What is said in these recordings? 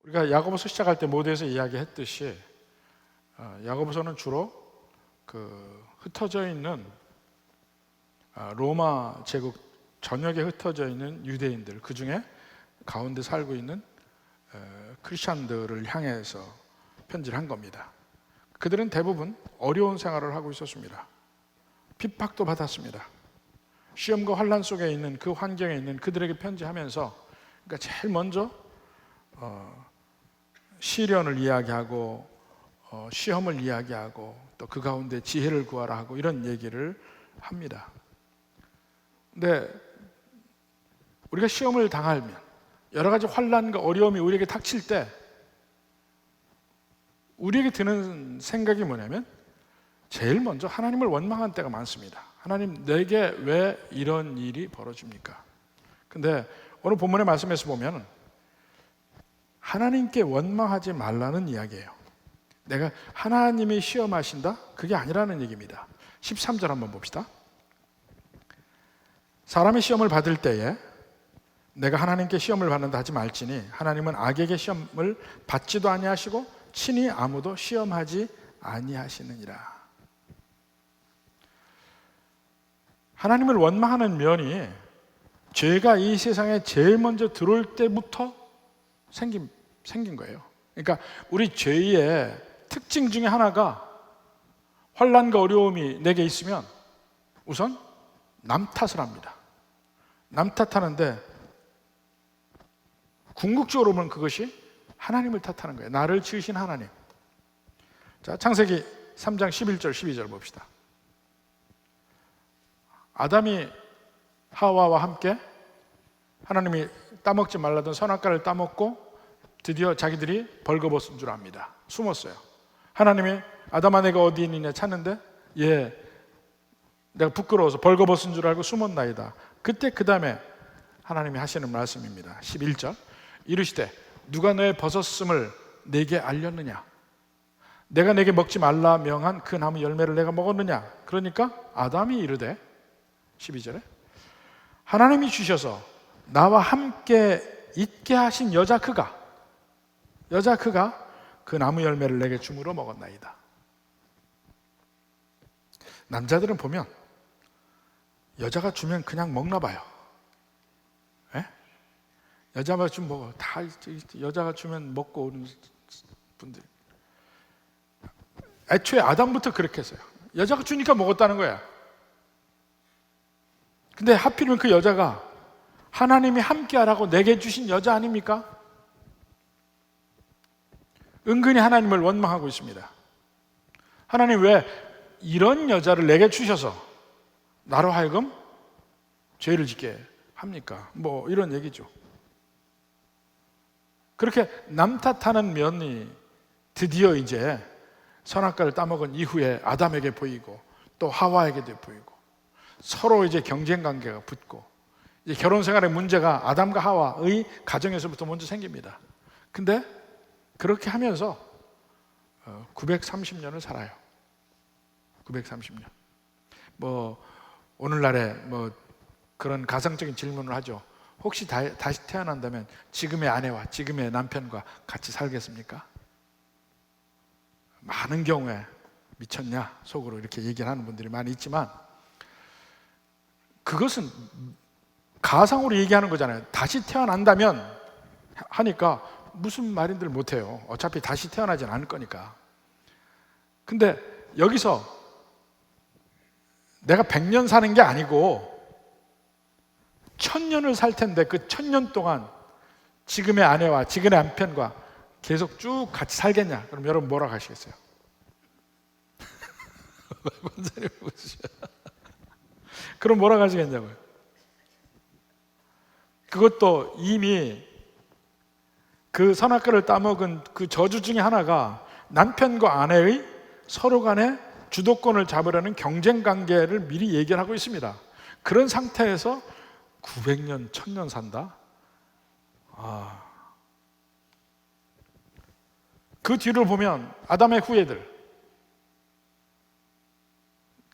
우리가 야고보서 시작할 때 모두에서 이야기했듯이 야고보서는 주로 흩어져 있는 로마 제국 전역에 흩어져 있는 유대인들, 그 중에 가운데 살고 있는 크리스찬들을 향해서 편지를 한 겁니다. 그들은 대부분 어려운 생활을 하고 있었습니다. 핍박도 받았습니다. 시험과 환난 속에 있는 그 환경에 있는 그들에게 편지하면서, 그러니까 제일 먼저 시련을 이야기하고 시험을 이야기하고 또 그 가운데 지혜를 구하라 하고 이런 얘기를 합니다. 근데 우리가 시험을 당하면, 여러 가지 환난과 어려움이 우리에게 닥칠 때 우리에게 드는 생각이 뭐냐면, 제일 먼저 하나님을 원망한 때가 많습니다. 하나님, 내게 왜 이런 일이 벌어집니까? 근데 오늘 본문의 말씀에서 보면 하나님께 원망하지 말라는 이야기예요. 내가 하나님이 시험하신다? 그게 아니라는 얘기입니다. 13절 한번 봅시다. 사람이 시험을 받을 때에 내가 하나님께 시험을 받는다 하지 말지니 하나님은 악에게 시험을 받지도 아니하시고 친히 아무도 시험하지 아니하시느니라. 하나님을 원망하는 면이 죄가 이 세상에 제일 먼저 들어올 때부터 생긴 거예요. 그러니까 우리 죄의 특징 중에 하나가, 환난과 어려움이 내게 있으면 우선 남 탓을 합니다. 남 탓하는데 궁극적으로 보면 그것이 하나님을 탓하는 거예요. 나를 지으신 하나님. 자, 창세기 3장 11절 12절 봅시다. 아담이 하와와 함께 하나님이 따먹지 말라던 선악과를 따먹고 드디어 자기들이 벌거벗은 줄 압니다. 숨었어요. 하나님이 아담아 내가 어디 있느냐 찾는데, 내가 부끄러워서 벌거벗은 줄 알고 숨었나이다. 그때 그 다음에 하나님이 하시는 말씀입니다. 11절 이르시되 누가 너의 벗었음을 내게 알렸느냐? 내가 내게 먹지 말라 명한 그 나무 열매를 내가 먹었느냐? 그러니까 아담이 이르되, 12절에 하나님이 주셔서 나와 함께 있게 하신 여자 그가 그 나무 열매를 내게 주므로 먹었나이다. 남자들은 보면 여자가 주면 그냥 먹나 봐요. 에? 여자가 주면 먹어. 다 여자가 주면 먹고 오는 분들. 애초에 아담부터 그렇게 했어요. 여자가 주니까 먹었다는 거야. 근데 하필이면 그 여자가 하나님이 함께하라고 내게 주신 여자 아닙니까? 은근히 하나님을 원망하고 있습니다. 하나님 왜 이런 여자를 내게 주셔서 나로 하여금 죄를 짓게 합니까? 뭐 이런 얘기죠. 그렇게 남 탓하는 면이 드디어 이제 선악과를 따먹은 이후에 아담에게 보이고 또 하와에게도 보이고, 서로 이제 경쟁 관계가 붙고, 이제 결혼 생활의 문제가 아담과 하와의 가정에서부터 먼저 생깁니다. 근데 그렇게 하면서 930년을 살아요. 930년. 뭐 오늘날에 뭐 그런 가상적인 질문을 하죠. 혹시 다시 태어난다면 지금의 아내와 지금의 남편과 같이 살겠습니까? 많은 경우에 미쳤냐 속으로 이렇게 얘기를 하는 분들이 많이 있지만, 그것은 가상으로 얘기하는 거잖아요. 다시 태어난다면 하니까 무슨 말인들 못해요. 어차피 다시 태어나진 않을 거니까. 근데 여기서 내가 100년 사는 게 아니고 1000년을 살 텐데 그 1000년 동안 지금의 아내와 지금의 남편과 계속 쭉 같이 살겠냐? 그럼 여러분 뭐라고 하시겠어요? 그럼 뭐라고 하시겠냐고요? 그것도 이미 그 선악과를 따먹은 그 저주 중에 하나가 남편과 아내의 서로 간에 주도권을 잡으려는 경쟁 관계를 미리 얘기를 하고 있습니다. 그런 상태에서 900년, 1000년 산다? 그 뒤를 보면 아담의 후예들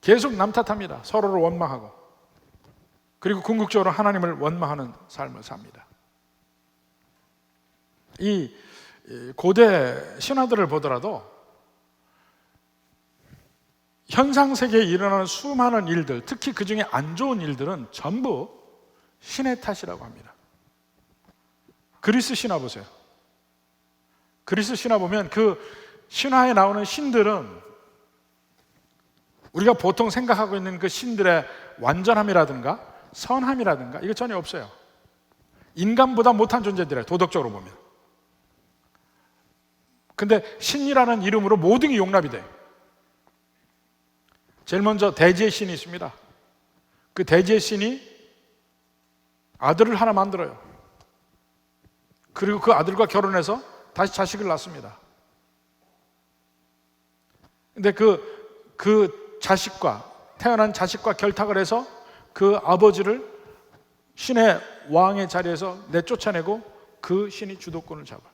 계속 남 탓합니다. 서로를 원망하고, 그리고 궁극적으로 하나님을 원망하는 삶을 삽니다. 이 고대 신화들을 보더라도 현상 세계에 일어나는 수많은 일들, 특히 그 중에 안 좋은 일들은 전부 신의 탓이라고 합니다. 그리스 신화 보세요. 그리스 신화 보면 그 신화에 나오는 신들은 우리가 보통 생각하고 있는 그 신들의 완전함이라든가 선함이라든가 이거 전혀 없어요. 인간보다 못한 존재들이에요, 도덕적으로 보면. 근데 신이라는 이름으로 모든 게 용납이 돼요. 제일 먼저 대지의 신이 있습니다. 그 대지의 신이 아들을 하나 만들어요. 그리고 그 아들과 결혼해서 다시 자식을 낳습니다. 근데 그 자식과, 태어난 자식과 결탁을 해서 그 아버지를 신의 왕의 자리에서 내쫓아내고 그 신이 주도권을 잡아요.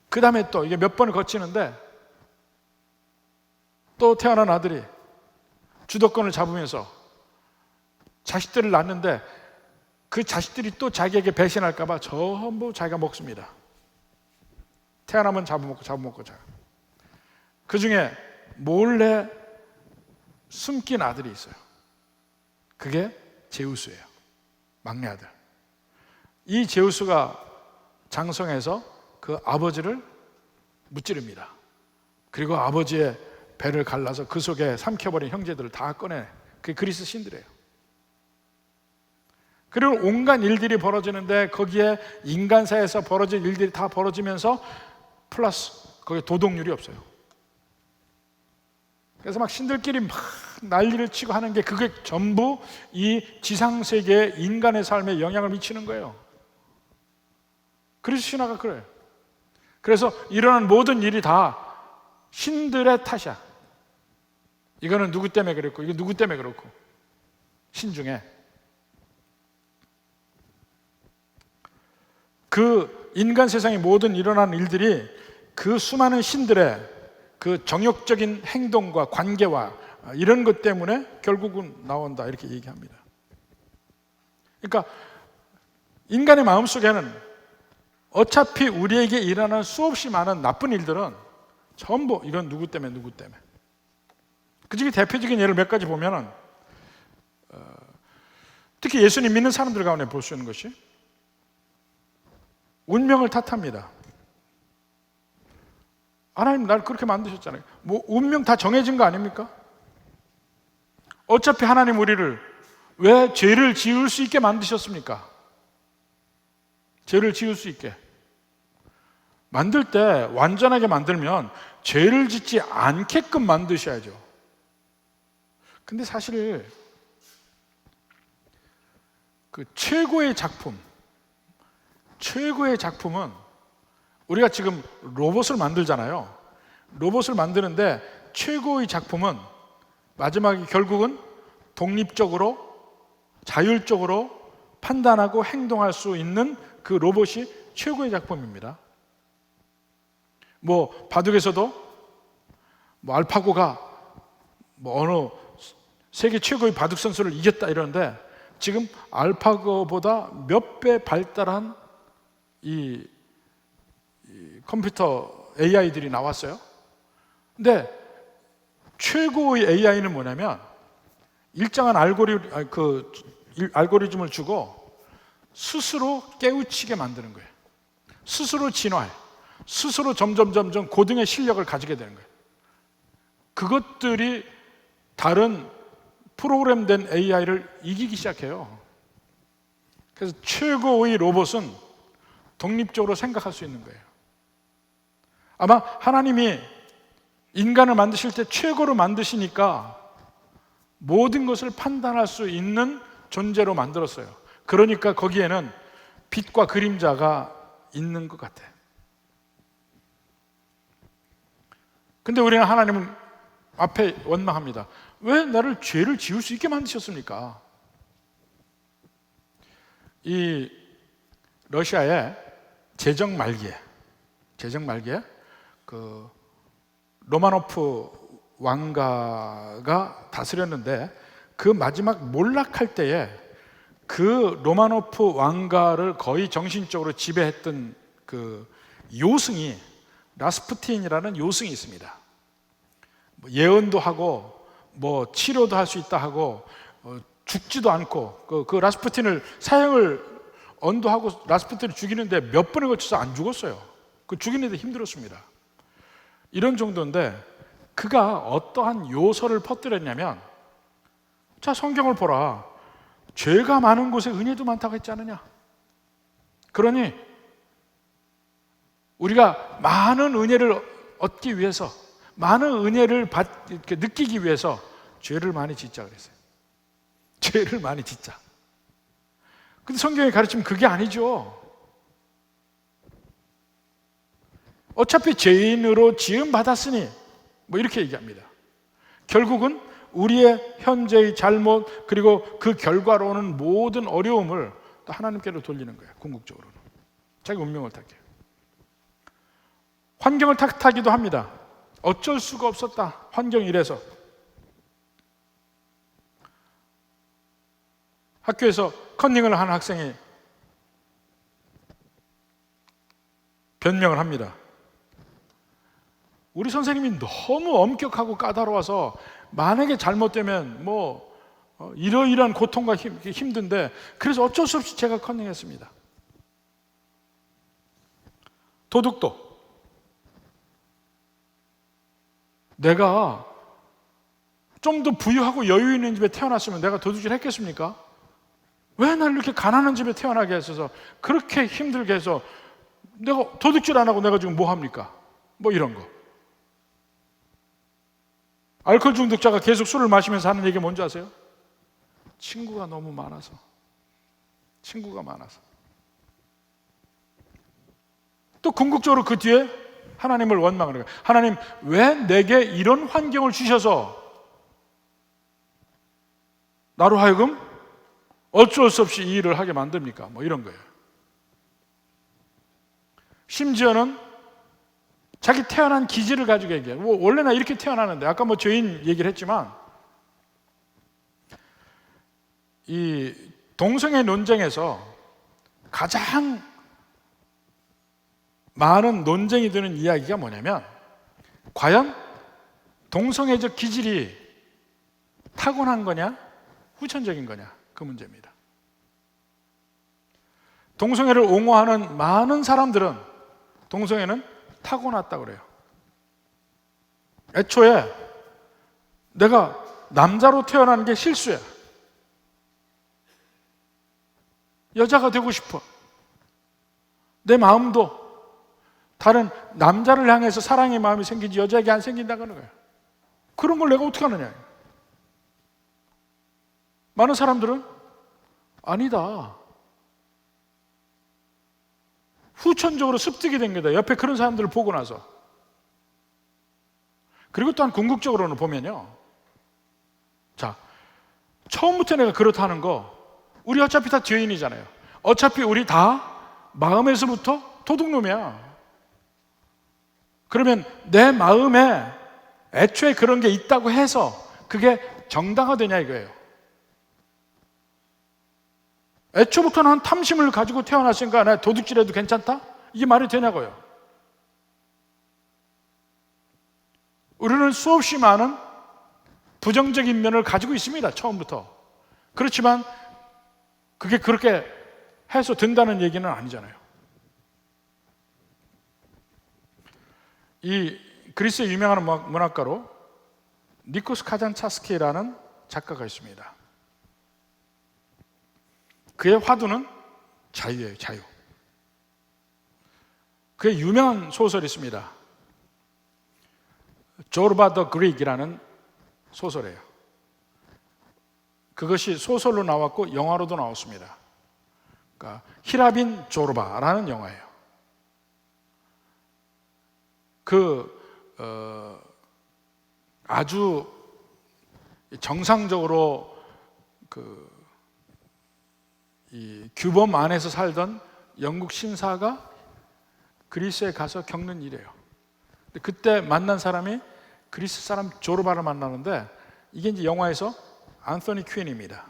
그 다음에 또 이게 몇 번을 거치는데 또 태어난 아들이 주도권을 잡으면서 자식들을 낳는데 그 자식들이 또 자기에게 배신할까 봐 전부 자기가 먹습니다. 태어나면 잡아먹고 그 중에 몰래 숨긴 아들이 있어요. 그게 제우스예요. 막내 아들. 이 제우스가 장성해서 그 아버지를 무찌릅니다. 그리고 아버지의 배를 갈라서 그 속에 삼켜버린 형제들을 다 꺼내. 그게 그리스 신들이에요. 그리고 온갖 일들이 벌어지는데 거기에 인간사에서 벌어진 일들이 다 벌어지면서 플러스 거기에 도덕률이 없어요. 그래서 막 신들끼리 막 난리를 치고 하는 게 그게 전부 이 지상세계의 인간의 삶에 영향을 미치는 거예요. 그리스 신화가 그래요. 그래서 일어난 모든 일이 다 신들의 탓이야. 이거는 누구 때문에 그랬고 이거 누구 때문에 그렇고. 신 중에 그 인간 세상의 모든 일어난 일들이 그 수많은 신들의 그 정욕적인 행동과 관계와 이런 것 때문에 결국은 나온다 이렇게 얘기합니다. 그러니까 인간의 마음속에는 어차피 우리에게 일어나는 수없이 많은 나쁜 일들은 전부 이건 누구 때문에 그 중에 대표적인 예를 몇 가지 보면은 특히 예수님 믿는 사람들 가운데 볼 수 있는 것이 운명을 탓합니다. 하나님 날 그렇게 만드셨잖아요. 뭐 운명 다 정해진 거 아닙니까? 어차피 하나님 우리를 왜 죄를 지을 수 있게 만드셨습니까? 죄를 지을 수 있게 만들 때 완전하게 만들면 죄를 짓지 않게끔 만드셔야죠. 근데 사실 그 최고의 작품은 우리가 지금 로봇을 만들잖아요. 로봇을 만드는데 최고의 작품은 마지막에 결국은 독립적으로 자율적으로 판단하고 행동할 수 있는 그 로봇이 최고의 작품입니다. 뭐 바둑에서도 뭐 알파고가 뭐 어느 세계 최고의 바둑 선수를 이겼다 이러는데 지금 알파고보다 몇 배 발달한 이 컴퓨터 AI들이 나왔어요. 근데 최고의 AI는 뭐냐면 일정한 알고리즘을 주고 스스로 깨우치게 만드는 거예요. 스스로 진화해. 스스로 점점 고등의 실력을 가지게 되는 거예요. 그것들이 다른 프로그램된 AI를 이기기 시작해요. 그래서 최고의 로봇은 독립적으로 생각할 수 있는 거예요. 아마 하나님이 인간을 만드실 때 최고로 만드시니까 모든 것을 판단할 수 있는 존재로 만들었어요. 그러니까 거기에는 빛과 그림자가 있는 것 같아요. 근데 우리는 하나님 앞에 원망합니다. 왜 나를 죄를 지을 수 있게 만드셨습니까? 이 러시아의 제정 말기에 그 로마노프 왕가가 다스렸는데 그 마지막 몰락할 때에 그 로마노프 왕가를 거의 정신적으로 지배했던 그 요승이, 라스푸틴이라는 요승이 있습니다. 예언도 하고 치료도 할 수 있다 하고 죽지도 않고 그 라스푸틴을 사형을 언도하고 라스푸틴을 죽이는데 몇 번에 걸쳐서 안 죽었어요. 그 죽이는데 힘들었습니다. 이런 정도인데 그가 어떠한 요소를 퍼뜨렸냐면, 자, 성경을 보라. 죄가 많은 곳에 은혜도 많다고 했지 않느냐. 그러니 우리가 많은 은혜를 얻기 위해서, 많은 은혜를 느끼기 위해서 죄를 많이 짓자 그랬어요. 죄를 많이 짓자. 근데 성경이 가르치면 그게 아니죠. 어차피 죄인으로 지음 받았으니 이렇게 얘기합니다. 결국은 우리의 현재의 잘못, 그리고 그 결과로 오는 모든 어려움을 또 하나님께로 돌리는 거예요. 궁극적으로는 자기 운명을 탓해요. 환경을 탓하기도 합니다. 어쩔 수가 없었다, 환경이 이래서. 학교에서 컨닝을 한 학생이 변명을 합니다. 우리 선생님이 너무 엄격하고 까다로워서 만약에 잘못되면 이러이러한 고통과 힘든데, 그래서 어쩔 수 없이 제가 컨닝했습니다. 도둑도 내가 좀 더 부유하고 여유 있는 집에 태어났으면 내가 도둑질 했겠습니까? 왜 나를 이렇게 가난한 집에 태어나게 했어서, 그렇게 힘들게 해서 내가 도둑질 안 하고 내가 지금 뭐 합니까? 이런 거. 알코올 중독자가 계속 술을 마시면서 하는 얘기 뭔지 아세요? 친구가 너무 많아서. 친구가 많아서. 또 궁극적으로 그 뒤에 하나님을 원망하는 거예요. 하나님, 왜 내게 이런 환경을 주셔서 나로 하여금 어쩔 수 없이 이 일을 하게 만듭니까? 이런 거예요. 심지어는 자기 태어난 기질을 가지고 얘기해요. 원래 나 이렇게 태어나는데, 아까 죄인 얘기를 했지만, 이 동성애 논쟁에서 가장 많은 논쟁이 되는 이야기가 뭐냐면, 과연 동성애적 기질이 타고난 거냐, 후천적인 거냐, 그 문제입니다. 동성애를 옹호하는 많은 사람들은 동성애는 타고났다고 그래요. 애초에 내가 남자로 태어나는 게 실수야. 여자가 되고 싶어. 내 마음도 다른 남자를 향해서 사랑의 마음이 생기지 여자에게 안 생긴다는 거예요. 그런 걸 내가 어떻게 하느냐. 많은 사람들은 아니다, 후천적으로 습득이 된 거다. 옆에 그런 사람들을 보고 나서. 그리고 또한 궁극적으로는 보면요, 자, 처음부터 내가 그렇다는 거, 우리 어차피 다 죄인이잖아요. 어차피 우리 다 마음에서부터 도둑놈이야. 그러면 내 마음에 애초에 그런 게 있다고 해서 그게 정당화되냐 이거예요. 애초부터 난 탐심을 가지고 태어났으니까 나 도둑질해도 괜찮다? 이게 말이 되냐고요. 우리는 수없이 많은 부정적인 면을 가지고 있습니다, 처음부터. 그렇지만 그게 그렇게 해서 된다는 얘기는 아니잖아요. 이 그리스의 유명한 문학가로 니코스 카잔차스키라는 작가가 있습니다. 그의 화두는 자유예요, 자유. 그의 유명한 소설이 있습니다. 조르바 더 그릭이라는 소설이에요. 그것이 소설로 나왔고 영화로도 나왔습니다. 그러니까 히라빈 조르바라는 영화예요. 아주 정상적으로 이 규범 안에서 살던 영국 신사가 그리스에 가서 겪는 일이에요. 그때 만난 사람이 그리스 사람 조르바를 만나는데, 이게 이제 영화에서 안소니 퀸입니다.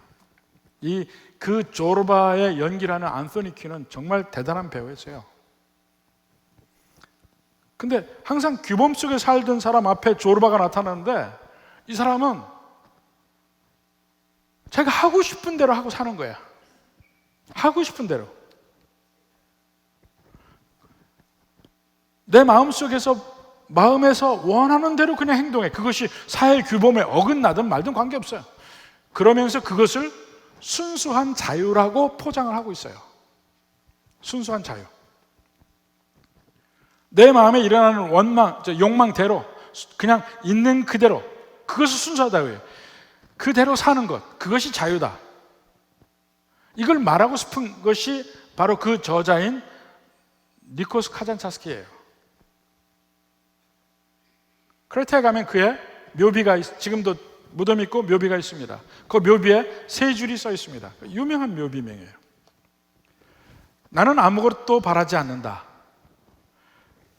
그 조르바의 연기를 하는 안소니 퀸은 정말 대단한 배우였어요. 근데 항상 규범 속에 살던 사람 앞에 조르바가 나타나는데 이 사람은 자기가 하고 싶은 대로 하고 사는 거야. 하고 싶은 대로. 내 마음에서 원하는 대로 그냥 행동해. 그것이 사회 규범에 어긋나든 말든 관계없어요. 그러면서 그것을 순수한 자유라고 포장을 하고 있어요. 순수한 자유. 내 마음에 일어나는 원망, 욕망대로 그냥 있는 그대로, 그것을 순수하다고 해요. 그대로 사는 것, 그것이 자유다. 이걸 말하고 싶은 것이 바로 그 저자인 니코스 카잔차스키예요. 크레타에 가면 그의 묘비가 지금도 무덤이 있고 묘비가 있습니다. 그 묘비에 세 줄이 써 있습니다. 유명한 묘비명이에요. 나는 아무것도 바라지 않는다.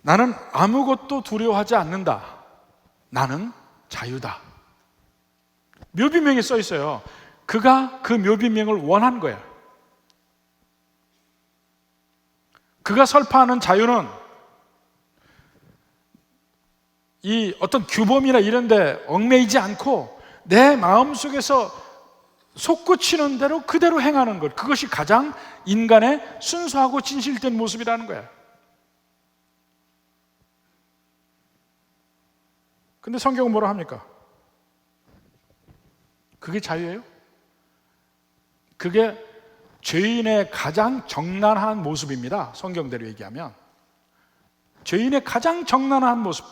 나는 아무것도 두려워하지 않는다. 나는 자유다. 묘비명에 써 있어요. 그가 그 묘비명을 원한 거야. 그가 설파하는 자유는 이 어떤 규범이나 이런 데 얽매이지 않고 내 마음속에서 솟구치는 대로 그대로 행하는 것, 그것이 가장 인간의 순수하고 진실된 모습이라는 거야. 근데 성경은 뭐라 합니까? 그게 자유예요? 그게 죄인의 가장 정난한 모습입니다. 성경대로 얘기하면 죄인의 가장 정난한 모습.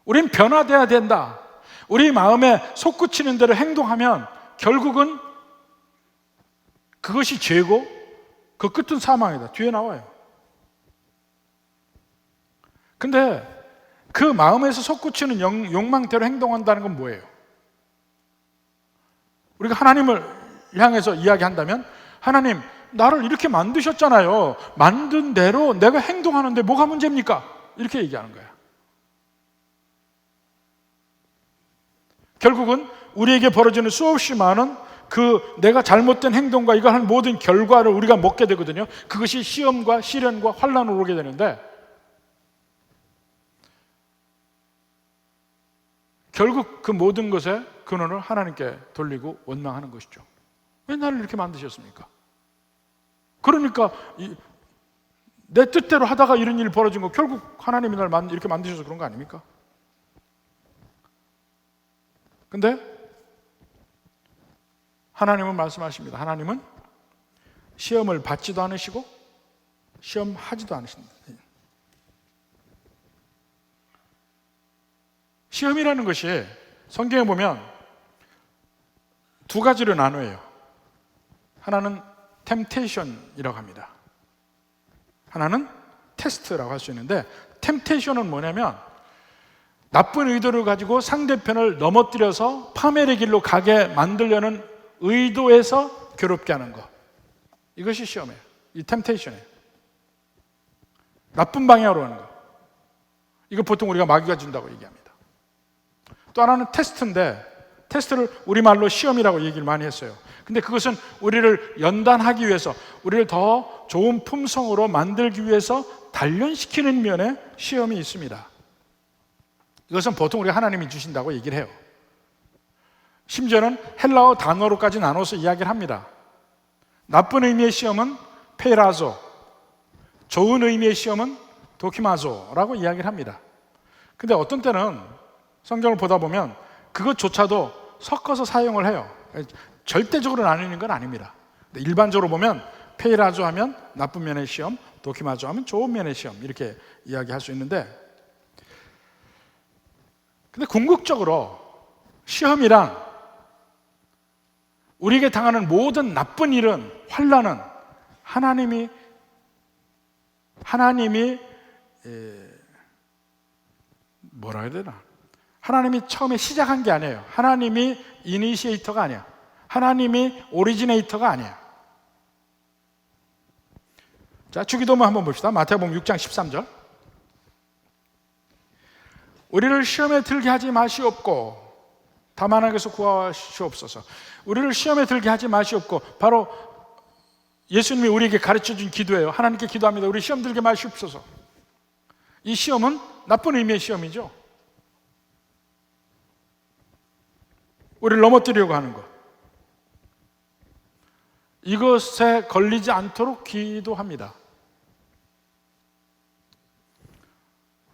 우린 변화돼야 된다. 우리 마음에 솟구치는 대로 행동하면 결국은 그것이 죄고 그 끝은 사망이다. 뒤에 나와요. 근데 그 마음에서 솟구치는 욕망대로 행동한다는 건 뭐예요? 우리가 하나님을 향해서 이야기한다면 하나님, 나를 이렇게 만드셨잖아요. 만든 대로 내가 행동하는데 뭐가 문제입니까? 이렇게 얘기하는 거야. 결국은 우리에게 벌어지는 수없이 많은 그 내가 잘못된 행동과 이거 하는 모든 결과를 우리가 먹게 되거든요. 그것이 시험과 시련과 환난으로 오게 되는데 결국 그 모든 것의 근원을 하나님께 돌리고 원망하는 것이죠. 왜 나를 이렇게 만드셨습니까? 그러니까 내 뜻대로 하다가 이런 일이 벌어진 거 결국 하나님이 날 이렇게 만드셔서 그런 거 아닙니까? 근데 하나님은 말씀하십니다. 하나님은 시험을 받지도 않으시고 시험하지도 않으신다. 시험이라는 것이 성경에 보면 두 가지로 나누어요. 하나는 템테이션이라고 합니다. 하나는 테스트라고 할 수 있는데, 템테이션은 뭐냐면 나쁜 의도를 가지고 상대편을 넘어뜨려서 파멸의 길로 가게 만들려는 의도에서 괴롭게 하는 것. 이것이 시험이에요. 이 템테이션이에요. 나쁜 방향으로 하는 것. 이거 보통 우리가 마귀가 준다고 얘기합니다. 또 하나는 테스트인데, 테스트를 우리말로 시험이라고 얘기를 많이 했어요. 근데 그것은 우리를 연단하기 위해서, 우리를 더 좋은 품성으로 만들기 위해서 단련시키는 면에 시험이 있습니다. 이것은 보통 우리가 하나님이 주신다고 얘기를 해요. 심지어는 헬라어 단어로까지 나눠서 이야기를 합니다. 나쁜 의미의 시험은 페라조, 좋은 의미의 시험은 도키마조라고 이야기를 합니다. 근데 어떤 때는 성경을 보다 보면 그것조차도 섞어서 사용을 해요. 절대적으로 나누는 건 아닙니다. 일반적으로 보면 페이라조 하면 나쁜 면의 시험, 도키마조 하면 좋은 면의 시험, 이렇게 이야기할 수 있는데, 근데 궁극적으로 시험이란 우리에게 당하는 모든 나쁜 일은, 환난은 하나님이 뭐라 해야 되나? 하나님이 처음에 시작한 게 아니에요. 하나님이 이니시에이터가 아니야. 하나님이 오리지네이터가 아니야. 자, 주기도문 한번 봅시다. 마태복음 6장 13절. 우리를 시험에 들게 하지 마시옵고 다만 악에서 구하시옵소서. 우리를 시험에 들게 하지 마시옵고, 바로 예수님이 우리에게 가르쳐준 기도예요. 하나님께 기도합니다. 우리 시험 들게 마시옵소서. 이 시험은 나쁜 의미의 시험이죠. 우리를 넘어뜨리려고 하는 것. 이것에 걸리지 않도록 기도합니다.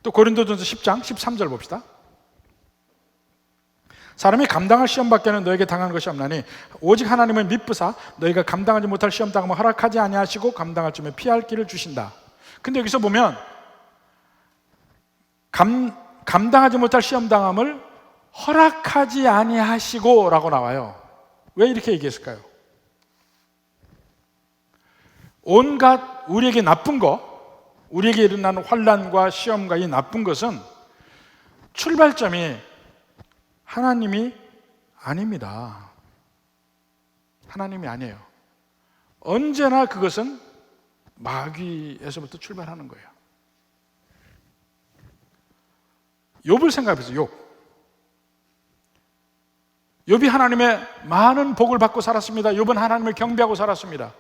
또 고린도전서 10장 13절 봅시다. 사람이 감당할 시험 밖에는 너에게 당하는 것이 없나니 오직 하나님은 미쁘사 너희가 감당하지 못할 시험 당함을 허락하지 아니하시고 감당할 쯤에 피할 길을 주신다. 근데 여기서 보면 감당하지 못할 시험 당함을 허락하지 아니하시고 라고 나와요. 왜 이렇게 얘기했을까요? 온갖 우리에게 나쁜 거, 우리에게 일어나는 환난과 시험과 이 나쁜 것은 출발점이 하나님이 아닙니다. 하나님이 아니에요. 언제나 그것은 마귀에서부터 출발하는 거예요. 욥을 생각해보세요. 욥이 하나님의 많은 복을 받고 살았습니다. 욥은 하나님을 경배하고 살았습니다.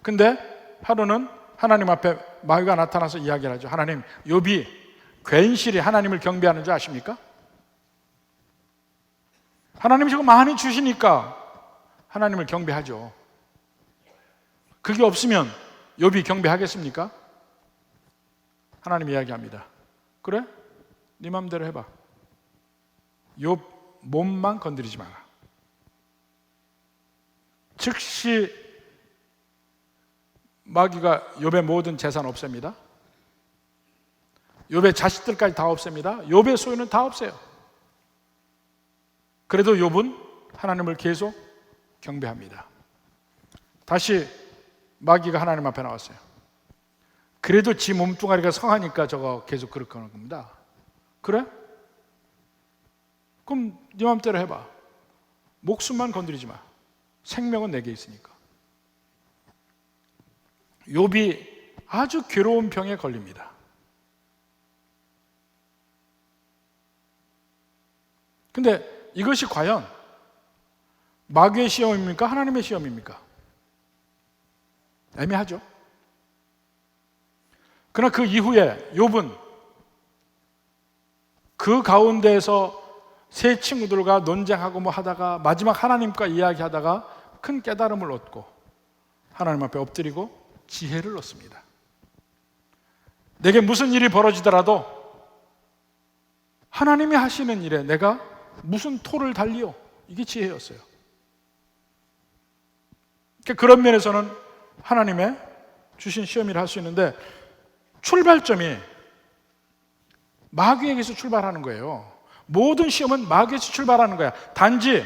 근데 하루는 하나님 앞에 마귀가 나타나서 이야기를 하죠. 하나님, 욥이 괜시리 하나님을 경배하는 줄 아십니까? 하나님이 지금 많이 주시니까 하나님을 경배하죠. 그게 없으면 욥이 경배하겠습니까? 하나님 이야기합니다. 그래? 네 맘대로 해봐. 욥 몸만 건드리지 마라. 즉시 마귀가 욥의 모든 재산 없앱니다. 욥의 자식들까지 다 없앱니다. 욥의 소유는 다 없애요. 그래도 욥은 하나님을 계속 경배합니다. 다시 마귀가 하나님 앞에 나왔어요. 그래도 지 몸뚱아리가 성하니까 저거 계속 그렇게 하는 겁니다. 그래? 그럼 네 맘대로 해봐. 목숨만 건드리지 마. 생명은 내게 있으니까. 욥이 아주 괴로운 병에 걸립니다. 근데 이것이 과연 마귀의 시험입니까? 하나님의 시험입니까? 애매하죠. 그러나 그 이후에 욥은 그 가운데에서 세 친구들과 논쟁하고 뭐 하다가 마지막 하나님과 이야기하다가 큰 깨달음을 얻고 하나님 앞에 엎드리고 지혜를 얻습니다. 내게 무슨 일이 벌어지더라도 하나님이 하시는 일에 내가 무슨 토를 달리요? 이게 지혜였어요. 그런 면에서는 하나님의 주신 시험이라 할 수 있는데 출발점이 마귀에게서 출발하는 거예요. 모든 시험은 마귀에서 출발하는 거야. 단지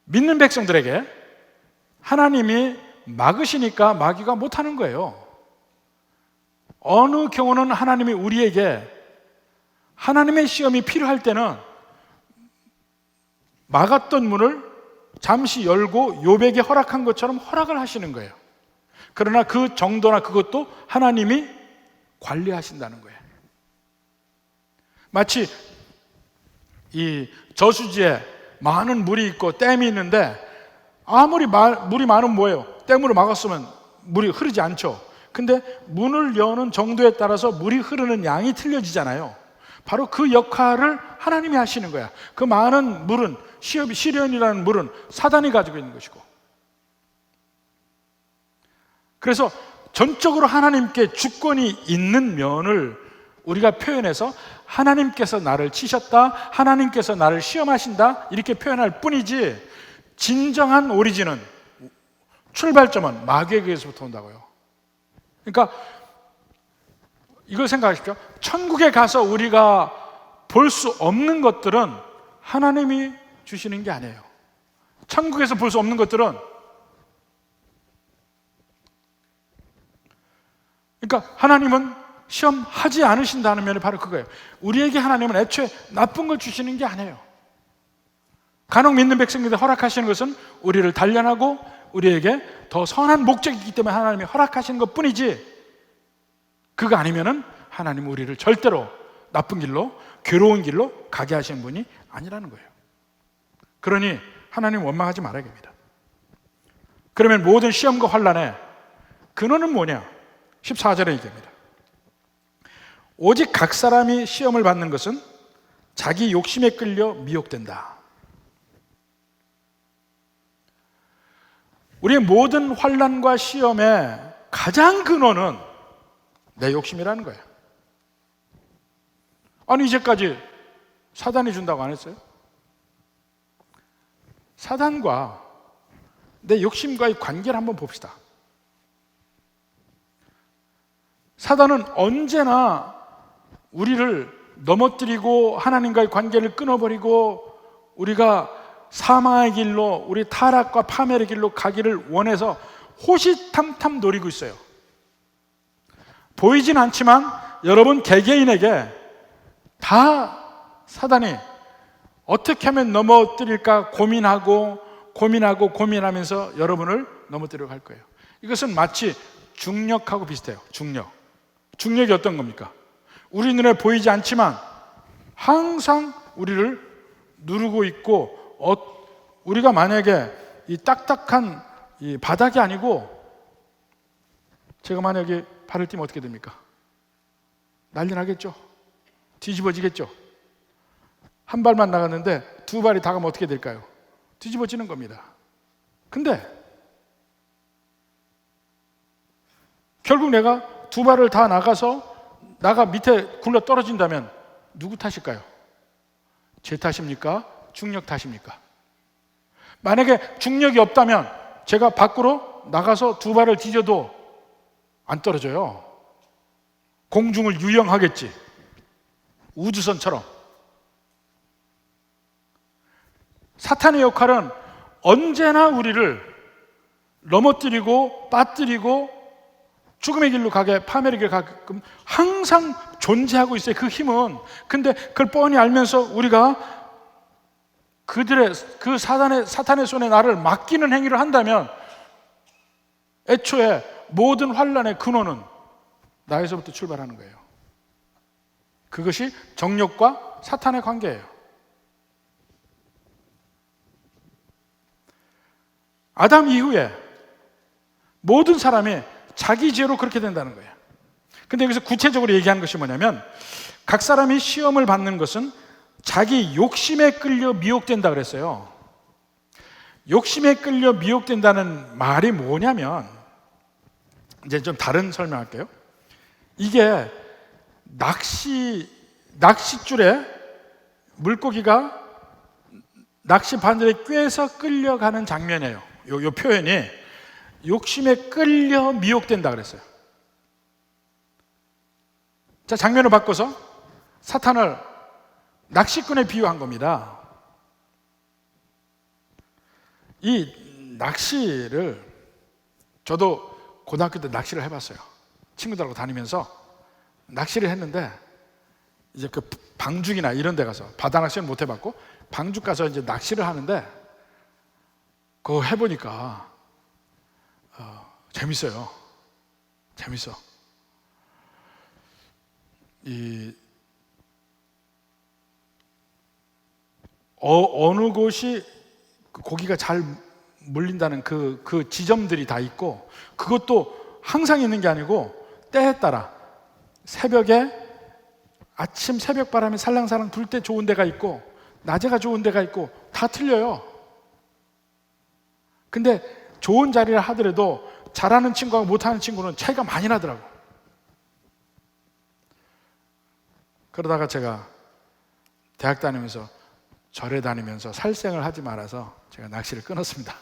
믿는 백성들에게 하나님이 막으시니까 마귀가 못하는 거예요. 어느 경우는 하나님이 우리에게 하나님의 시험이 필요할 때는 막았던 문을 잠시 열고 욥에게 허락한 것처럼 허락을 하시는 거예요. 그러나 그 정도나 그것도 하나님이 관리하신다는 거예요. 마치 이 저수지에 많은 물이 있고 댐이 있는데 아무리 물이 많으면 뭐예요? 댐으로 막았으면 물이 흐르지 않죠. 근데 문을 여는 정도에 따라서 물이 흐르는 양이 틀려지잖아요. 바로 그 역할을 하나님이 하시는 거야. 그 많은 물은 시련이라는 물은 사단이 가지고 있는 것이고, 그래서 전적으로 하나님께 주권이 있는 면을 우리가 표현해서 하나님께서 나를 치셨다, 하나님께서 나를 시험하신다 이렇게 표현할 뿐이지 진정한 오리진은 출발점은 마귀에게서부터 온다고요. 그러니까 이걸 생각하십시오. 천국에 가서 우리가 볼 수 없는 것들은 하나님이 주시는 게 아니에요. 천국에서 볼 수 없는 것들은, 그러니까 하나님은 시험하지 않으신다는 면이 바로 그거예요. 우리에게 하나님은 애초에 나쁜 걸 주시는 게 아니에요. 간혹 믿는 백성들에게 허락하시는 것은 우리를 단련하고 우리에게 더 선한 목적이 있기 때문에 하나님이 허락하시는 것 뿐이지, 그거 아니면은 하나님은 우리를 절대로 나쁜 길로, 괴로운 길로 가게 하시는 분이 아니라는 거예요. 그러니 하나님 원망하지 말아야 됩니다. 그러면 모든 시험과 환난의 근원은 뭐냐? 14절에 얘기합니다. 오직 각 사람이 시험을 받는 것은 자기 욕심에 끌려 미혹된다. 우리의 모든 환난과 시험의 가장 근원은 내 욕심이라는 거예요. 아니, 이제까지 사단이 준다고 안 했어요? 사단과 내 욕심과의 관계를 한번 봅시다. 사단은 언제나 우리를 넘어뜨리고 하나님과의 관계를 끊어버리고 우리가 사망의 길로, 우리 타락과 파멸의 길로 가기를 원해서 호시탐탐 노리고 있어요. 보이진 않지만 여러분 개개인에게 다 사단이 어떻게 하면 넘어뜨릴까 고민하면서 여러분을 넘어뜨리려고 할 거예요. 이것은 마치 중력하고 비슷해요. 중력이 어떤 겁니까? 우리 눈에 보이지 않지만 항상 우리를 누르고 있고, 우리가 만약에 이 딱딱한 이 바닥이 아니고 제가 만약에 발을 띄면 어떻게 됩니까? 난리 나겠죠? 뒤집어지겠죠? 한 발만 나갔는데 두 발이 다 가면 어떻게 될까요? 뒤집어지는 겁니다. 근데 결국 내가 두 발을 다 나가 밑에 굴러 떨어진다면 누구 탓일까요? 제 탓입니까? 중력 탓입니까? 만약에 중력이 없다면 제가 밖으로 나가서 두 발을 디뎌도 안 떨어져요. 공중을 유영하겠지. 우주선처럼. 사탄의 역할은 언제나 우리를 넘어뜨리고 빠뜨리고 죽음의 길로 가게, 파멸의 길로 가게끔 항상 존재하고 있어요. 그 힘은. 근데 그걸 뻔히 알면서 우리가 그 사탄의 손에 나를 맡기는 행위를 한다면 애초에 모든 환난의 근원은 나에서부터 출발하는 거예요. 그것이 정욕과 사탄의 관계예요. 아담 이후에 모든 사람이 자기 죄로 그렇게 된다는 거예요. 근데 여기서 구체적으로 얘기하는 것이 뭐냐면, 각 사람이 시험을 받는 것은 자기 욕심에 끌려 미혹된다 그랬어요. 욕심에 끌려 미혹된다는 말이 뭐냐면, 이제 좀 다른 설명할게요. 이게 낚싯줄에 물고기가 낚시 바늘에 꿰서 끌려가는 장면이에요. 요 표현이 욕심에 끌려 미혹된다 그랬어요. 자, 장면을 바꿔서 사탄을 낚시꾼에 비유한 겁니다. 이 낚시를, 저도 고등학교 때 낚시를 해봤어요. 친구들하고 다니면서 낚시를 했는데, 이제 그 방죽이나 이런 데 가서, 바다 낚시는 못 해봤고 방죽 가서 이제 낚시를 하는데, 그거 해보니까 재밌어요. 재밌어. 어느 곳이 고기가 잘 물린다는 그 지점들이 다 있고, 그것도 항상 있는 게 아니고 때에 따라 새벽에, 아침 새벽 바람이 살랑살랑 불 때 좋은 데가 있고 낮에가 좋은 데가 있고 다 틀려요. 근데 좋은 자리를 하더라도 잘하는 친구하고 못하는 친구는 차이가 많이 나더라고. 그러다가 제가 대학 다니면서 절에 다니면서 살생을 하지 말아서 제가 낚시를 끊었습니다.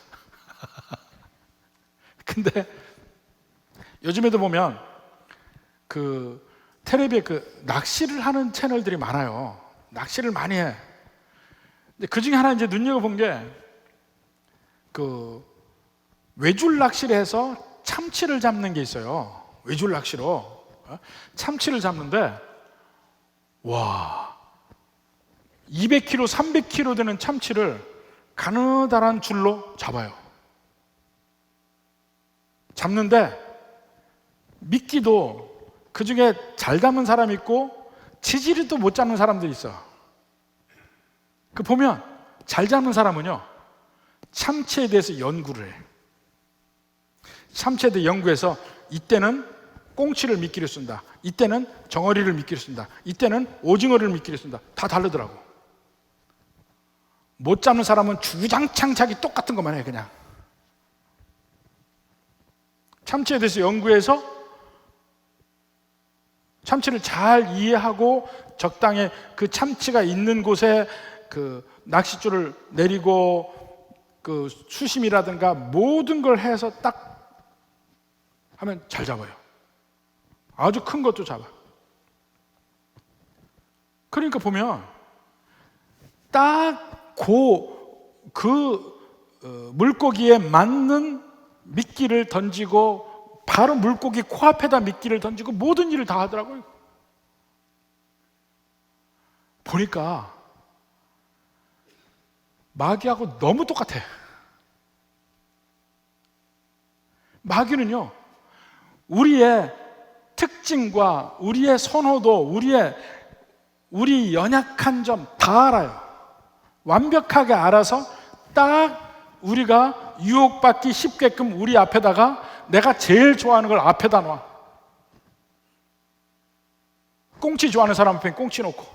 근데 요즘에도 보면 그 텔레비에 그 낚시를 하는 채널들이 많아요. 낚시를 많이 해. 근데 그 중에 하나 이제 눈여겨본 게, 그 외줄 낚시를 해서 참치를 잡는 게 있어요. 외줄 낚시로 참치를 잡는데, 와, 200kg, 300kg 되는 참치를 가느다란 줄로 잡아요. 잡는데 미끼도 그 중에 잘 잡는 사람이 있고 지지리도 못 잡는 사람들이 있어. 그 보면 잘 잡는 사람은요, 참치에 대해서 연구를 해. 참치에 대해 연구해서 이때는 꽁치를 미끼를 쓴다. 이때는 정어리를 미끼를 쓴다. 이때는 오징어를 미끼를 쓴다. 다 다르더라고. 못 잡는 사람은 주장창 자기 똑같은 것만 해, 그냥. 참치에 대해서 연구해서 참치를 잘 이해하고 적당히 그 참치가 있는 곳에 그 낚싯줄을 내리고 그 수심이라든가 모든 걸 해서 딱 하면 잘 잡아요. 아주 큰 것도 잡아. 그러니까 보면 딱 물고기에 맞는 미끼를 던지고 바로 물고기 코앞에다 미끼를 던지고 모든 일을 다 하더라고요. 보니까 마귀하고 너무 똑같아. 마귀는요, 우리의 특징과 우리의 선호도, 우리 연약한 점 다 알아요. 완벽하게 알아서 딱 우리가 유혹받기 쉽게끔 우리 앞에다가 내가 제일 좋아하는 걸 앞에다 놔. 꽁치 좋아하는 사람 앞에 꽁치 놓고,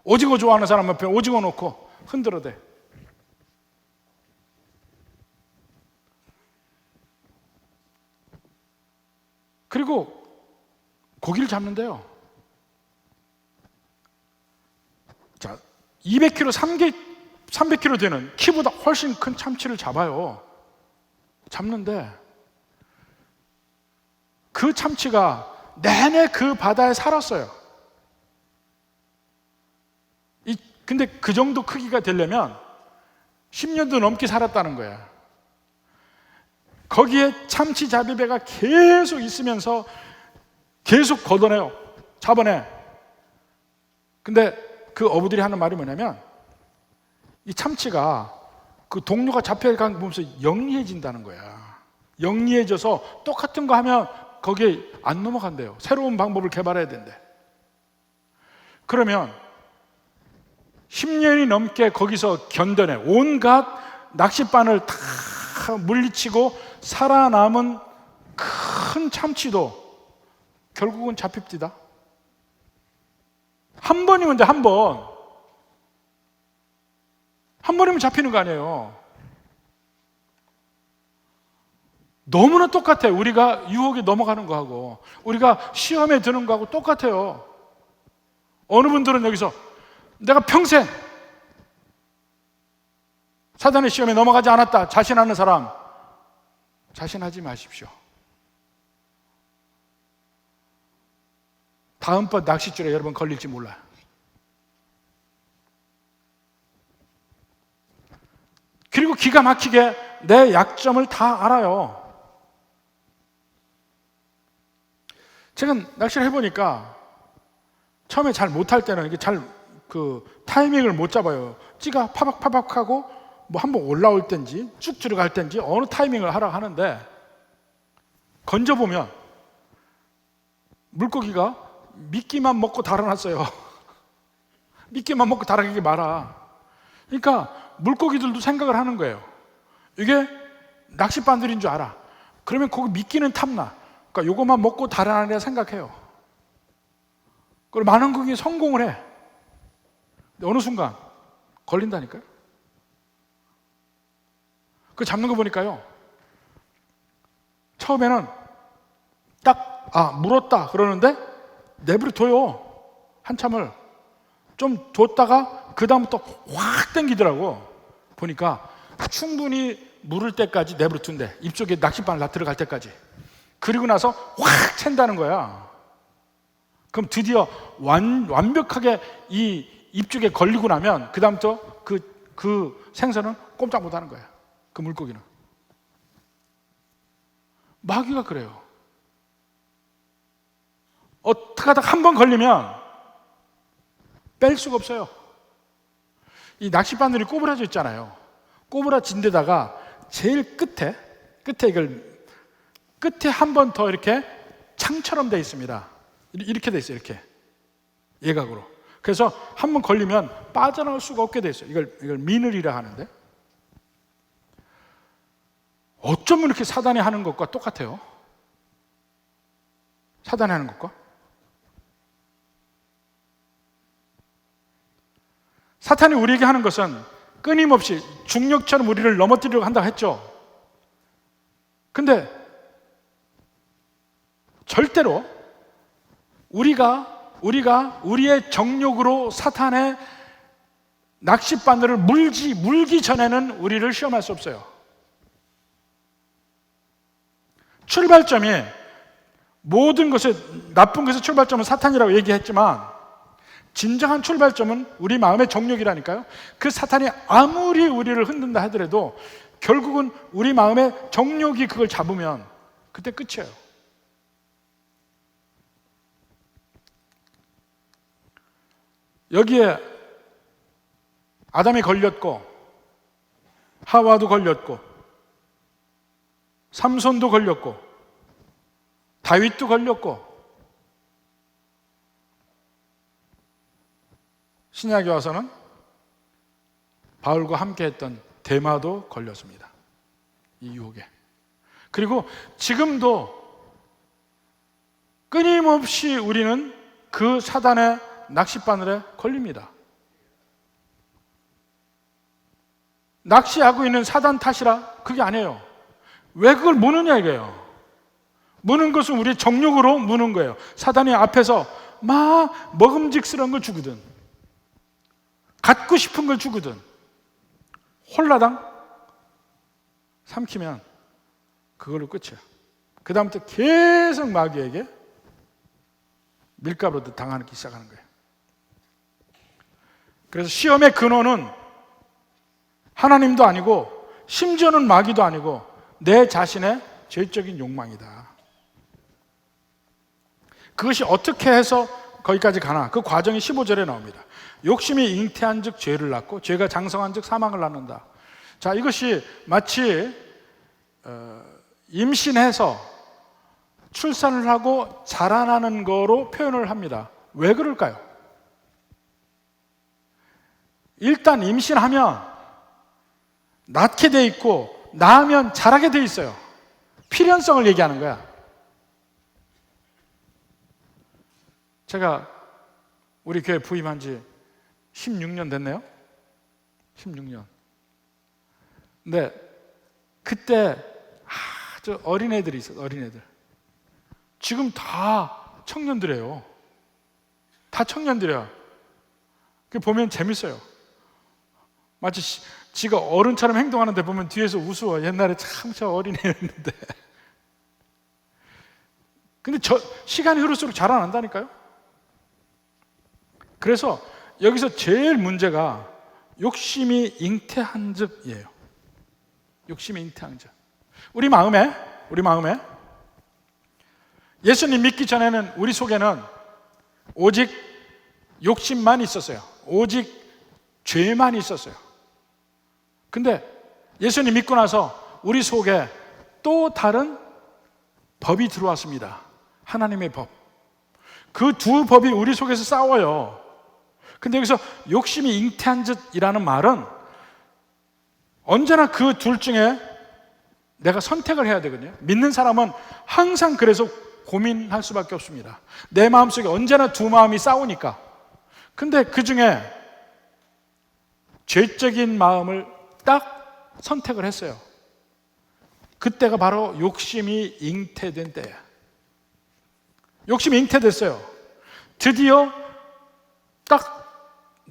오징어 좋아하는 사람 앞에 오징어 놓고 흔들어대. 그리고 고기를 잡는데요, 자, 200kg, 300kg 되는 키보다 훨씬 큰 참치를 잡아요. 잡는데 그 참치가 내내 그 바다에 살았어요. 근데 그 정도 크기가 되려면 10년도 넘게 살았다는 거야. 거기에 참치 잡이배가 계속 있으면서 계속 걷어내요. 잡아내. 근데 그 어부들이 하는 말이 뭐냐면, 이 참치가 그 동료가 잡혀간 거 보면서 영리해진다는 거야. 영리해져서 똑같은 거 하면 거기에 안 넘어간대요. 새로운 방법을 개발해야 된대. 그러면 10년이 넘게 거기서 견뎌내 온갖 낚싯바늘 다 물리치고 살아남은 큰 참치도 결국은 잡힙디다. 한 번이면 돼, 한 번이면 잡히는 거 아니에요. 너무나 똑같아. 우리가 유혹에 넘어가는 거하고 우리가 시험에 드는 거하고 똑같아요. 어느 분들은 여기서 내가 평생 사단의 시험에 넘어가지 않았다 자신하는 사람, 자신하지 마십시오. 다음번 낚싯줄에 여러분 걸릴지 몰라요. 그리고 기가 막히게 내 약점을 다 알아요. 제가 낚시를 해보니까 처음에 잘 못할 때는 이게 타이밍을 못 잡아요. 찌가 파박파박하고 뭐 한번 올라올 땐지 쭉 들어갈 땐지 어느 타이밍을 하라 하는데, 건져보면 물고기가 미끼만 먹고 달아났어요. 미끼만 먹고 달아나게 말아. 그러니까 물고기들도 생각을 하는 거예요. 이게 낚싯바늘인 줄 알아. 그러면 거기 미끼는 탐나. 그러니까 요것만 먹고 달아나려 생각해요. 그리고 많은 고기 성공을 해. 근데 어느 순간 걸린다니까요. 그 잡는 거 보니까요, 처음에는 딱 물었다 그러는데 내버려둬요. 한참을 좀 뒀다가 그 다음부터 확 당기더라고. 보니까 충분히 물을 때까지 내버려둔대. 입속에 낚싯바늘 다 들어갈 때까지. 그리고 나서 확 챈다는 거야. 그럼 드디어 완벽하게 이 입쪽에 걸리고 나면 그 다음부터 그 생선은 꼼짝 못하는 거야. 그 물고기는. 마귀가 그래요. 어떻게 하다가 한 번 걸리면 뺄 수가 없어요. 이 낚싯바늘이 꼬부라져 있잖아요. 꼬부라진 데다가 제일 끝에 한 번 더 이렇게 창처럼 돼 있습니다. 이렇게 돼 있어요. 이렇게 예각으로. 그래서 한 번 걸리면 빠져나올 수가 없게 돼 있어요. 이걸 미늘이라 하는데, 어쩌면 이렇게 사단이 하는 것과 똑같아요. 사단이 하는 것과? 사탄이 우리에게 하는 것은 끊임없이 중력처럼 우리를 넘어뜨리려고 한다고 했죠. 근데 절대로 우리가 우리의 정욕으로 사탄의 낚싯바늘을 물기 전에는 우리를 시험할 수 없어요. 출발점이 모든 것의 나쁜 것의 출발점은 사탄이라고 얘기했지만 진정한 출발점은 우리 마음의 정욕이라니까요. 그 사탄이 아무리 우리를 흔든다 하더라도 결국은 우리 마음의 정욕이 그걸 잡으면 그때 끝이에요. 여기에 아담이 걸렸고 하와도 걸렸고 삼손도 걸렸고 다윗도 걸렸고 신약에 와서는 바울과 함께 했던 데마도 걸렸습니다. 이 유혹에. 그리고 지금도 끊임없이 우리는 그 사단의 낚싯바늘에 걸립니다. 낚시하고 있는 사단 탓이라 그게 아니에요. 왜 그걸 무느냐 이거예요. 무는 것은 우리 정욕으로 무는 거예요. 사단이 앞에서 막 먹음직스러운 걸 주거든, 갖고 싶은 걸 주거든, 홀라당 삼키면 그걸로 끝이야. 그 다음부터 계속 마귀에게 밀가루도 당하기 시작하는 거예요. 그래서 시험의 근원은 하나님도 아니고 심지어는 마귀도 아니고 내 자신의 죄적인 욕망이다. 그것이 어떻게 해서 거기까지 가나? 그 과정이 15절에 나옵니다. 욕심이 잉태한 즉 죄를 낳고 죄가 장성한 즉 사망을 낳는다. 자, 이것이 마치 임신해서 출산을 하고 자라나는 거로 표현을 합니다. 왜 그럴까요? 일단 임신하면 낳게 돼 있고 낳으면 자라게 돼 있어요. 필연성을 얘기하는 거야. 제가 우리 교회 부임한 지 16년 됐네요. 16년. 근데 그때 아주 어린애들이 있어요. 어린애들. 지금 다 청년들이에요. 다 청년들이야. 그 보면 재밌어요. 마치 지가 어른처럼 행동하는데 보면 뒤에서 웃어. 옛날에 참 저 어린애였는데. 근데 시간이 흐를수록 자라난다니까요. 그래서 여기서 제일 문제가 욕심이 잉태한 즉이에요. 욕심이 잉태한 즉. 우리 마음에 예수님 믿기 전에는 우리 속에는 오직 욕심만 있었어요. 오직 죄만 있었어요. 근데 예수님 믿고 나서 우리 속에 또 다른 법이 들어왔습니다. 하나님의 법. 그 두 법이 우리 속에서 싸워요. 근데 여기서 욕심이 잉태한 짓이라는 말은 언제나 그 둘 중에 내가 선택을 해야 되거든요. 믿는 사람은 항상 그래서 고민할 수밖에 없습니다. 내 마음속에 언제나 두 마음이 싸우니까. 근데 그 중에 죄적인 마음을 딱 선택을 했어요. 그때가 바로 욕심이 잉태된 때야. 욕심이 잉태됐어요. 드디어 딱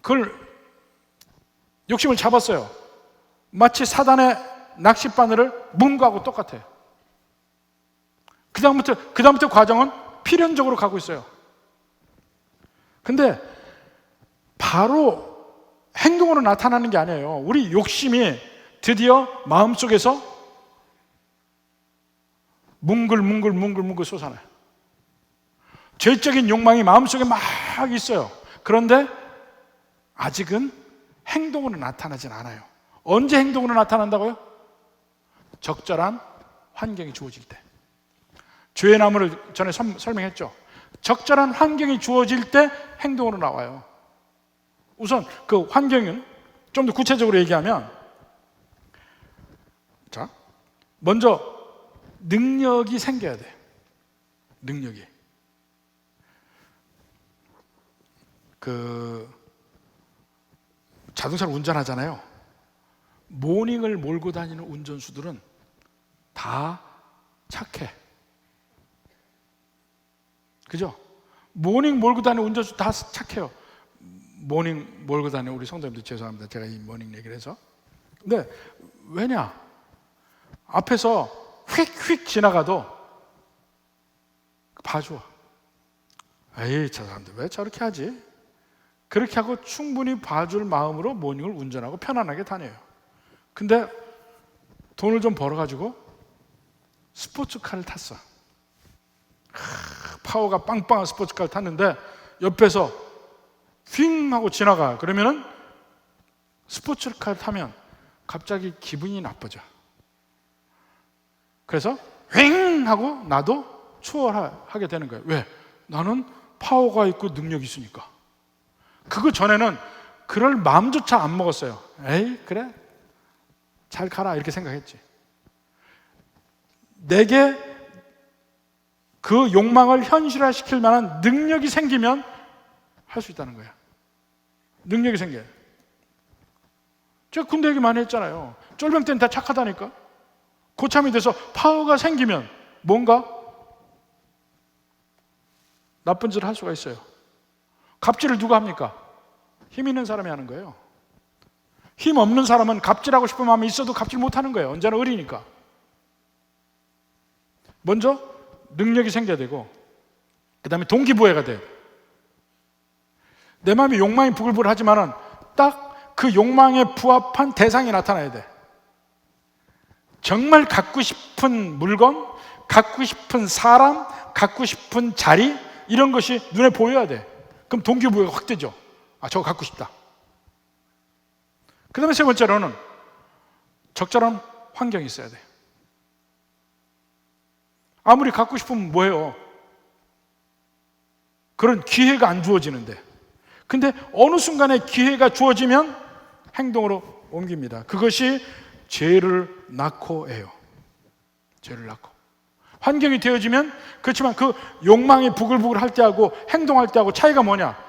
그걸 욕심을 잡았어요. 마치 사단의 낚싯바늘을 문 거하고 똑같아요. 그 다음부터 과정은 필연적으로 가고 있어요. 근데 바로 행동으로 나타나는 게 아니에요. 우리 욕심이 드디어 마음속에서 뭉글뭉글 솟아나요. 죄적인 욕망이 마음속에 막 있어요. 그런데 아직은 행동으로 나타나진 않아요. 언제 행동으로 나타난다고요? 적절한 환경이 주어질 때. 죄의 나무를 전에 설명했죠. 적절한 환경이 주어질 때 행동으로 나와요. 우선 그 환경은 좀 더 구체적으로 얘기하면, 자, 먼저 능력이 생겨야 돼. 능력이. 자동차를 운전하잖아요. 모닝을 몰고 다니는 운전수들은 다 착해. 그죠? 모닝 몰고 다니는 운전수 다 착해요. 모닝 몰고 다니는 우리 성도님들 죄송합니다. 제가 이 모닝 얘기를 해서. 근데 왜냐? 앞에서 휙휙 지나가도 봐줘. 에이, 저 사람들 왜 저렇게 하지? 그렇게 하고 충분히 봐줄 마음으로 모닝을 운전하고 편안하게 다녀요. 근데 돈을 좀 벌어가지고 스포츠카를 탔어. 파워가 빵빵한 스포츠카를 탔는데 옆에서 휙 하고 지나가. 그러면은 스포츠카를 타면 갑자기 기분이 나빠져. 그래서 휙 하고 나도 추월하게 되는 거예요. 왜? 나는 파워가 있고 능력이 있으니까. 그거 전에는 그럴 마음조차 안 먹었어요. 에이, 그래? 잘 가라 이렇게 생각했지. 내게 그 욕망을 현실화시킬 만한 능력이 생기면 할 수 있다는 거야. 능력이 생겨요. 제가 군대 얘기 많이 했잖아요. 쫄병 때는 다 착하다니까. 고참이 돼서 파워가 생기면 뭔가 나쁜 짓을 할 수가 있어요. 갑질을 누가 합니까? 힘 있는 사람이 하는 거예요. 힘 없는 사람은 갑질하고 싶은 마음이 있어도 갑질 못 하는 거예요. 언제나 어리니까. 먼저 능력이 생겨야 되고, 그 다음에 동기부여가 돼요. 내 마음이 욕망이 부글부글 하지만은 딱 그 욕망에 부합한 대상이 나타나야 돼. 정말 갖고 싶은 물건, 갖고 싶은 사람, 갖고 싶은 자리, 이런 것이 눈에 보여야 돼. 그럼 동기부여가 확 되죠. 아, 저거 갖고 싶다. 그 다음에 세 번째로는 적절한 환경이 있어야 돼. 아무리 갖고 싶으면 뭐예요? 그런 기회가 안 주어지는데. 근데 어느 순간에 기회가 주어지면 행동으로 옮깁니다. 그것이 죄를 낳고예요. 죄를 낳고. 환경이 되어지면, 그렇지만 그 욕망이 부글부글 할 때하고 행동할 때하고 차이가 뭐냐?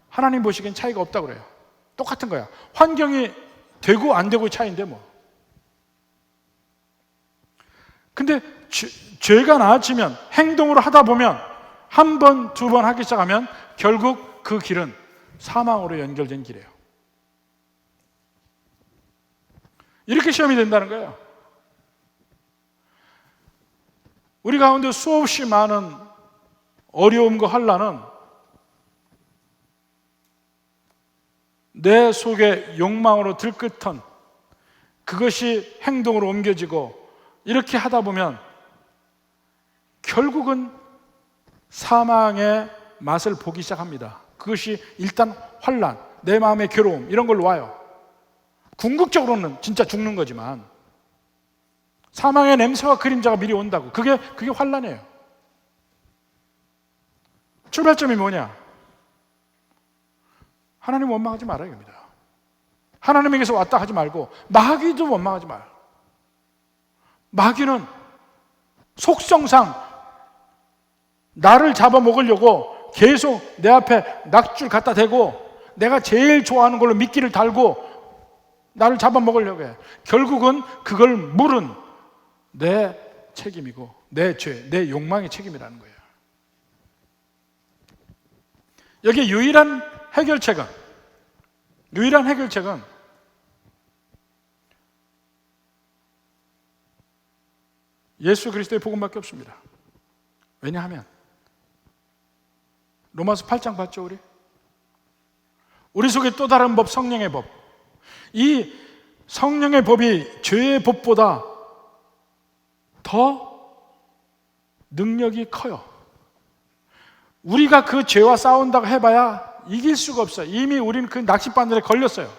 하나님 보시기엔 차이가 없다고 그래요. 똑같은 거야. 환경이 되고 안 되고의 차이인데 뭐. 근데 죄가 나아지면, 행동으로 하다 보면, 한 번, 두 번 하기 시작하면 결국 그 길은 사망으로 연결된 길이에요. 이렇게 시험이 된다는 거예요. 우리 가운데 수없이 많은 어려움과 환난은 내 속에 욕망으로 들끓던 그것이 행동으로 옮겨지고, 이렇게 하다 보면 결국은 사망의 맛을 보기 시작합니다. 그것이 일단 환난, 내 마음의 괴로움, 이런 걸로 와요. 궁극적으로는 진짜 죽는 거지만 사망의 냄새와 그림자가 미리 온다고. 그게 환난이에요. 출발점이 뭐냐? 하나님 원망하지 말아야 합니다. 하나님에게서 왔다 하지 말고 마귀도 원망하지 마요. 마귀는 속성상 나를 잡아먹으려고 계속 내 앞에 낙줄 갖다 대고 내가 제일 좋아하는 걸로 미끼를 달고 나를 잡아먹으려고 해. 결국은 그걸 물은 내 책임이고 내 죄, 내 욕망의 책임이라는 거예요. 여기에 유일한 해결책은 예수 그리스도의 복음밖에 없습니다. 왜냐하면 로마서 8장 봤죠, 우리 속에 또 다른 법, 성령의 법. 이 성령의 법이 죄의 법보다 더 능력이 커요. 우리가 그 죄와 싸운다고 해봐야 이길 수가 없어요. 이미 우리는 그 낚싯바늘에 걸렸어요.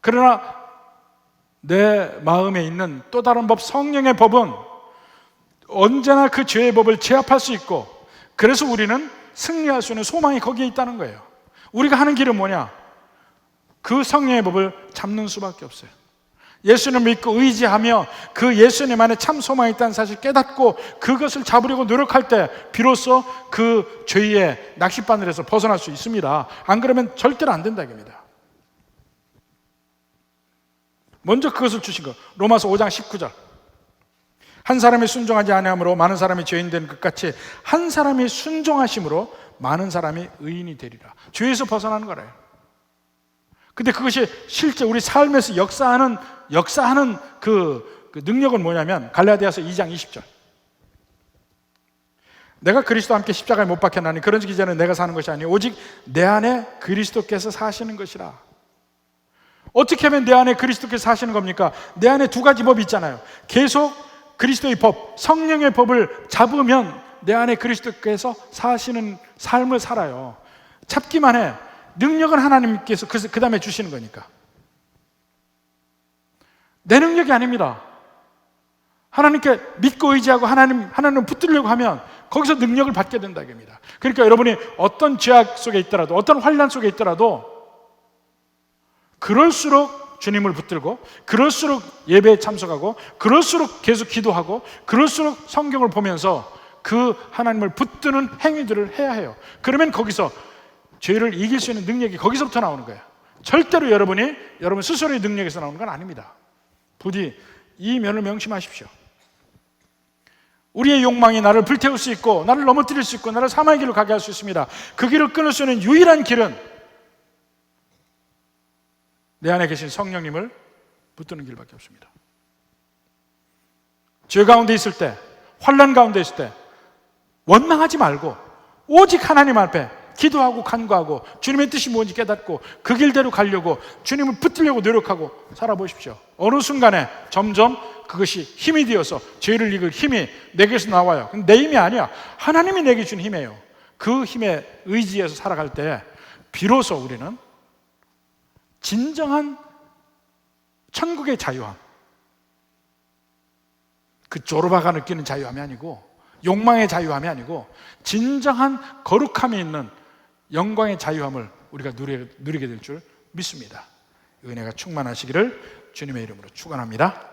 그러나 내 마음에 있는 또 다른 법, 성령의 법은 언제나 그 죄의 법을 제압할 수 있고, 그래서 우리는 승리할 수 있는 소망이 거기에 있다는 거예요. 우리가 하는 길은 뭐냐? 그 성령의 법을 잡는 수밖에 없어요. 예수님을 믿고 의지하며 그 예수님 안에 참 소망이 있다는 사실 깨닫고 그것을 잡으려고 노력할 때 비로소 그 죄의 낚싯바늘에서 벗어날 수 있습니다. 안 그러면 절대로 안 된다 이겁니다. 먼저 그것을 주신 것. 로마서 5장 19절. 한 사람이 순종하지 아니함으로 많은 사람이 죄인 된 것 같이 한 사람이 순종하심으로 많은 사람이 의인이 되리라. 죄에서 벗어나는 거래요. 근데 그것이 실제 우리 삶에서 역사하는 그 능력은 뭐냐면 갈라디아서 2장 20절. 내가 그리스도와 함께 십자가에 못 박혔나니 그런즉 이제는 내가 사는 것이 아니요 오직 내 안에 그리스도께서 사시는 것이라. 어떻게 하면 내 안에 그리스도께서 사시는 겁니까? 내 안에 두 가지 법이 있잖아요. 계속 그리스도의 법, 성령의 법을 잡으면 내 안에 그리스도께서 사시는 삶을 살아요. 잡기만 해. 능력은 하나님께서 그 다음에 주시는 거니까. 내 능력이 아닙니다. 하나님께 믿고 의지하고 하나님을 붙들려고 하면 거기서 능력을 받게 된다 이겁니다. 그러니까 여러분이 어떤 죄악 속에 있더라도 어떤 환난 속에 있더라도 그럴수록 주님을 붙들고 그럴수록 예배에 참석하고 그럴수록 계속 기도하고 그럴수록 성경을 보면서 그 하나님을 붙드는 행위들을 해야 해요. 그러면 거기서 죄를 이길 수 있는 능력이 거기서부터 나오는 거예요. 절대로 여러분 스스로의 능력에서 나오는 건 아닙니다. 부디 이 면을 명심하십시오. 우리의 욕망이 나를 불태울 수 있고 나를 넘어뜨릴 수 있고 나를 사망의 길로 가게 할 수 있습니다. 그 길을 끊을 수 있는 유일한 길은 내 안에 계신 성령님을 붙드는 길밖에 없습니다. 죄 가운데 있을 때, 환난 가운데 있을 때 원망하지 말고 오직 하나님 앞에 기도하고 간구하고 주님의 뜻이 뭔지 깨닫고 그 길대로 가려고 주님을 붙들려고 노력하고 살아보십시오. 어느 순간에 점점 그것이 힘이 되어서 죄를 이길 힘이 내게서 나와요. 내 힘이 아니야. 하나님이 내게 준 힘이에요. 그 힘에 의지해서 살아갈 때 비로소 우리는 진정한 천국의 자유함, 그 조르바가 느끼는 자유함이 아니고 욕망의 자유함이 아니고 진정한 거룩함이 있는 영광의 자유함을 우리가 누리게 될 줄 믿습니다. 은혜가 충만하시기를 주님의 이름으로 축원합니다.